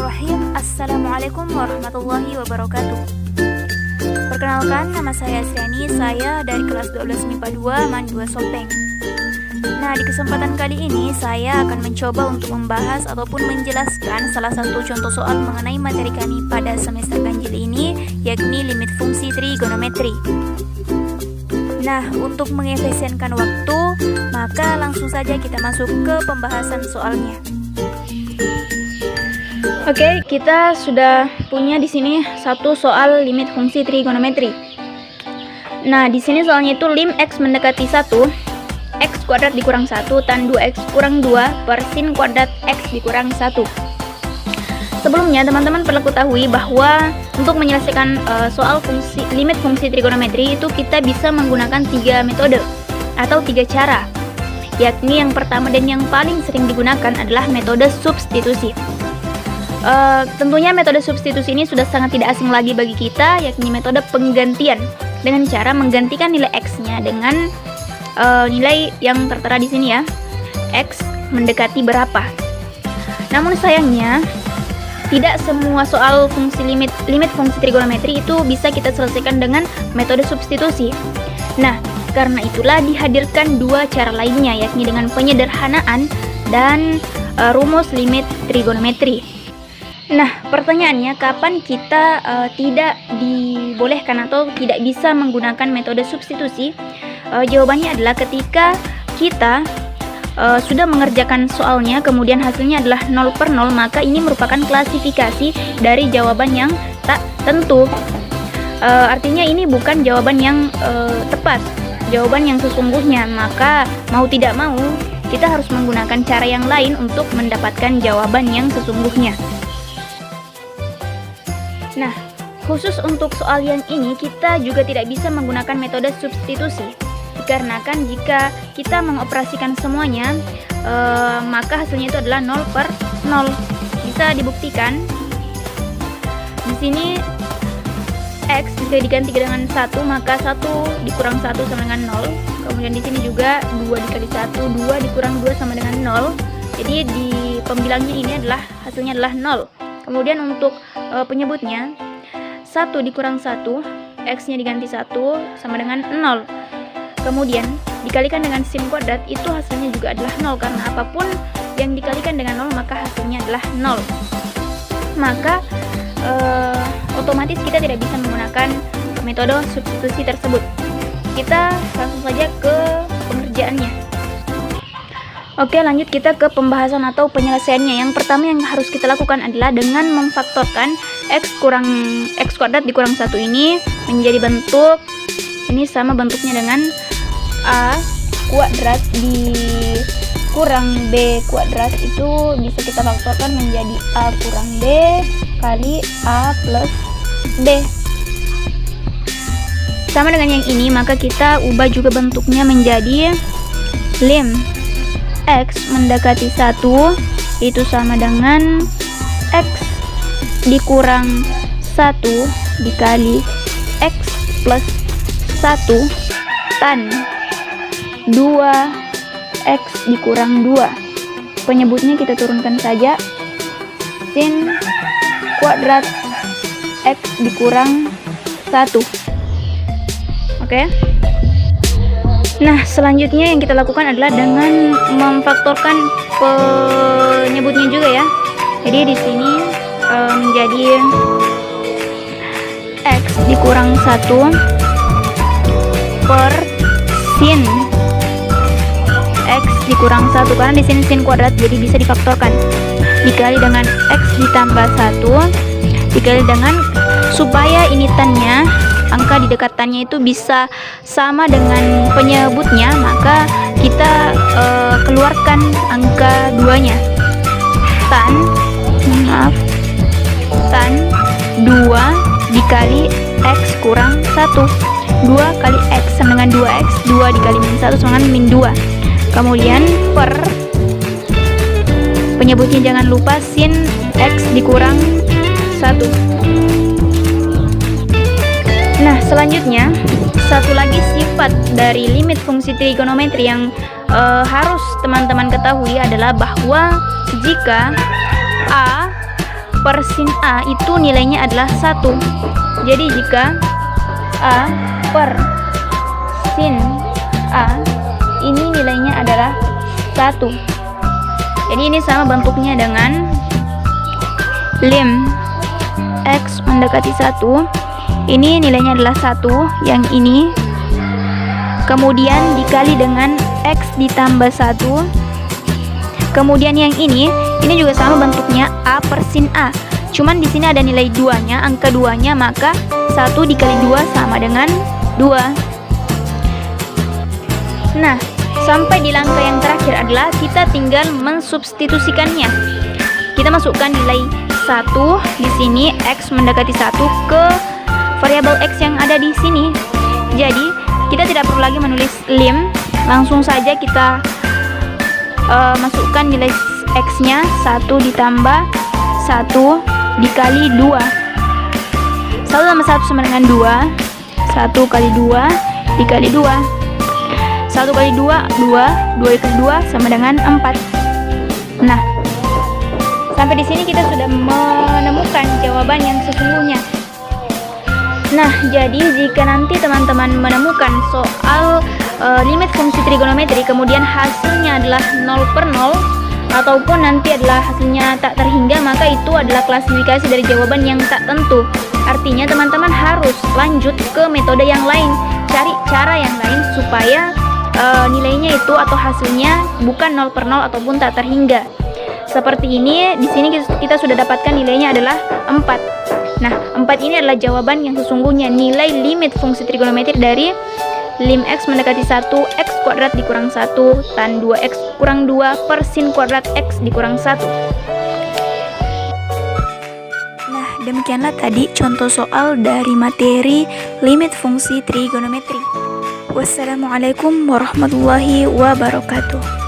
Bismillahirrahmanirrahim. Assalamualaikum warahmatullahi wabarakatuh. Perkenalkan, nama saya Asriani. Saya dari kelas 12 MIPA 2 MAN 2 Solpeng. Nah, di kesempatan kali ini saya akan mencoba untuk membahas ataupun menjelaskan salah satu contoh soal mengenai materi kami pada semester ganjil ini, yakni limit fungsi trigonometri. Nah, untuk mengefisienkan waktu, maka langsung saja kita masuk ke pembahasan soalnya. Oke, kita sudah punya di sini satu soal limit fungsi trigonometri. Nah, di sini soalnya itu lim x mendekati 1, x kuadrat dikurang 1 tan 2x kurang 2 per sin kuadrat x dikurang 1. Sebelumnya, teman-teman perlu ketahui bahwa untuk menyelesaikan soal limit fungsi trigonometri itu kita bisa menggunakan 3 metode atau 3 cara. Yakni yang pertama dan yang paling sering digunakan adalah metode substitusi. Tentunya metode substitusi ini sudah sangat tidak asing lagi bagi kita, yakni metode penggantian dengan cara menggantikan nilai x-nya dengan nilai yang tertera di sini ya, x mendekati berapa. Namun sayangnya tidak semua soal limit fungsi trigonometri itu bisa kita selesaikan dengan metode substitusi. Nah, karena itulah dihadirkan dua cara lainnya, yakni dengan penyederhanaan dan rumus limit trigonometri. Nah, pertanyaannya, kapan kita tidak dibolehkan atau tidak bisa menggunakan metode substitusi? Jawabannya adalah ketika kita sudah mengerjakan soalnya, kemudian hasilnya adalah 0/0, maka ini merupakan klasifikasi dari jawaban yang tak tentu. Artinya ini bukan jawaban yang tepat, jawaban yang sesungguhnya. Maka mau tidak mau, kita harus menggunakan cara yang lain untuk mendapatkan jawaban yang sesungguhnya. Nah, khusus untuk soal yang ini kita juga tidak bisa menggunakan metode substitusi. Dikarenakan jika kita mengoperasikan semuanya, maka hasilnya itu adalah 0/0. Bisa dibuktikan. Di sini x jika diganti dengan 1, maka 1 dikurang 1 sama dengan 0. Kemudian di sini juga 2 dikali 1, 2 dikurang 2 sama dengan 0. Jadi di pembilangnya ini adalah hasilnya adalah 0. Kemudian untuk penyebutnya 1 dikurang 1, x-nya diganti 1 sama dengan 0. Kemudian dikalikan dengan sin kuadrat, itu hasilnya juga adalah 0, karena apapun yang dikalikan dengan 0 maka hasilnya adalah 0. Maka otomatis kita tidak bisa menggunakan metode substitusi tersebut. Kita langsung saja ke pengerjaannya. Oke, lanjut kita ke pembahasan atau penyelesaiannya. Yang pertama yang harus kita lakukan adalah dengan memfaktorkan x kuadrat dikurang 1 ini menjadi bentuk ini sama bentuknya dengan a kuadrat dikurang b kuadrat, itu bisa kita faktorkan menjadi a kurang b kali a plus b. Sama dengan yang ini, maka kita ubah juga bentuknya menjadi lim x mendekati 1 itu sama dengan x dikurang 1 dikali x plus 1 tan 2x dikurang 2. Penyebutnya kita turunkan saja, sin kuadrat x dikurang 1. Oke. Nah, selanjutnya yang kita lakukan adalah dengan memfaktorkan penyebutnya juga ya. Jadi di sini menjadi x dikurang 1 per sin x dikurang 1, karena di sini sin kuadrat jadi bisa difaktorkan, dikali dengan x ditambah 1 dikali dengan, supaya ini tannya, angka di dekatannya itu bisa sama dengan penyebutnya, maka kita keluarkan angka 2-nya. Tan 2 dikali x kurang 1. 2 kali x sama dengan 2x, 2 dikali min 1 sama dengan min 2. Kemudian per penyebutnya jangan lupa sin x dikurang 1. Nah, selanjutnya satu lagi sifat dari limit fungsi trigonometri yang harus teman-teman ketahui adalah bahwa jika a per sin A itu nilainya adalah 1. Jadi jika A per sin A ini nilainya adalah 1. Jadi ini sama bentuknya dengan lim X mendekati 1. Ini nilainya adalah 1, yang ini. Kemudian dikali dengan X ditambah 1. Kemudian yang ini juga sama bentuknya A per sin A. Cuman di sini ada nilai 2-nya, angka 2-nya, maka 1 dikali 2 sama dengan 2. Nah, sampai di langkah yang terakhir adalah kita tinggal mensubstitusikannya. Kita masukkan nilai 1 di sini, X mendekati 1 ke variabel X yang ada di sini. Jadi, kita tidak perlu lagi menulis lim, langsung saja kita masukkan nilai X-nya 1 ditambah 1 dikali 2. 1 tambah 1 sama dengan 2. 1 kali 2 dikali 2. 1 kali 2, 2 kali 2 sama dengan 4. Nah, sampai di sini kita sudah menemukan jawaban yang sesungguhnya. Nah, jadi jika nanti teman-teman menemukan soal limit fungsi trigonometri kemudian hasilnya adalah 0 per 0 ataupun nanti adalah hasilnya tak terhingga, maka itu adalah klasifikasi dari jawaban yang tak tentu. Artinya teman-teman harus lanjut ke metode yang lain, cari cara yang lain supaya nilainya itu atau hasilnya bukan 0 per 0 ataupun tak terhingga. Seperti ini, di sini kita sudah dapatkan nilainya adalah 4. Nah, 4 ini adalah jawaban yang sesungguhnya, nilai limit fungsi trigonometri dari lim X mendekati 1, X kuadrat dikurang 1, tan 2X kurang 2 per sin kuadrat X dikurang 1. Nah, demikianlah tadi contoh soal dari materi limit fungsi trigonometri. Wassalamualaikum warahmatullahi wabarakatuh.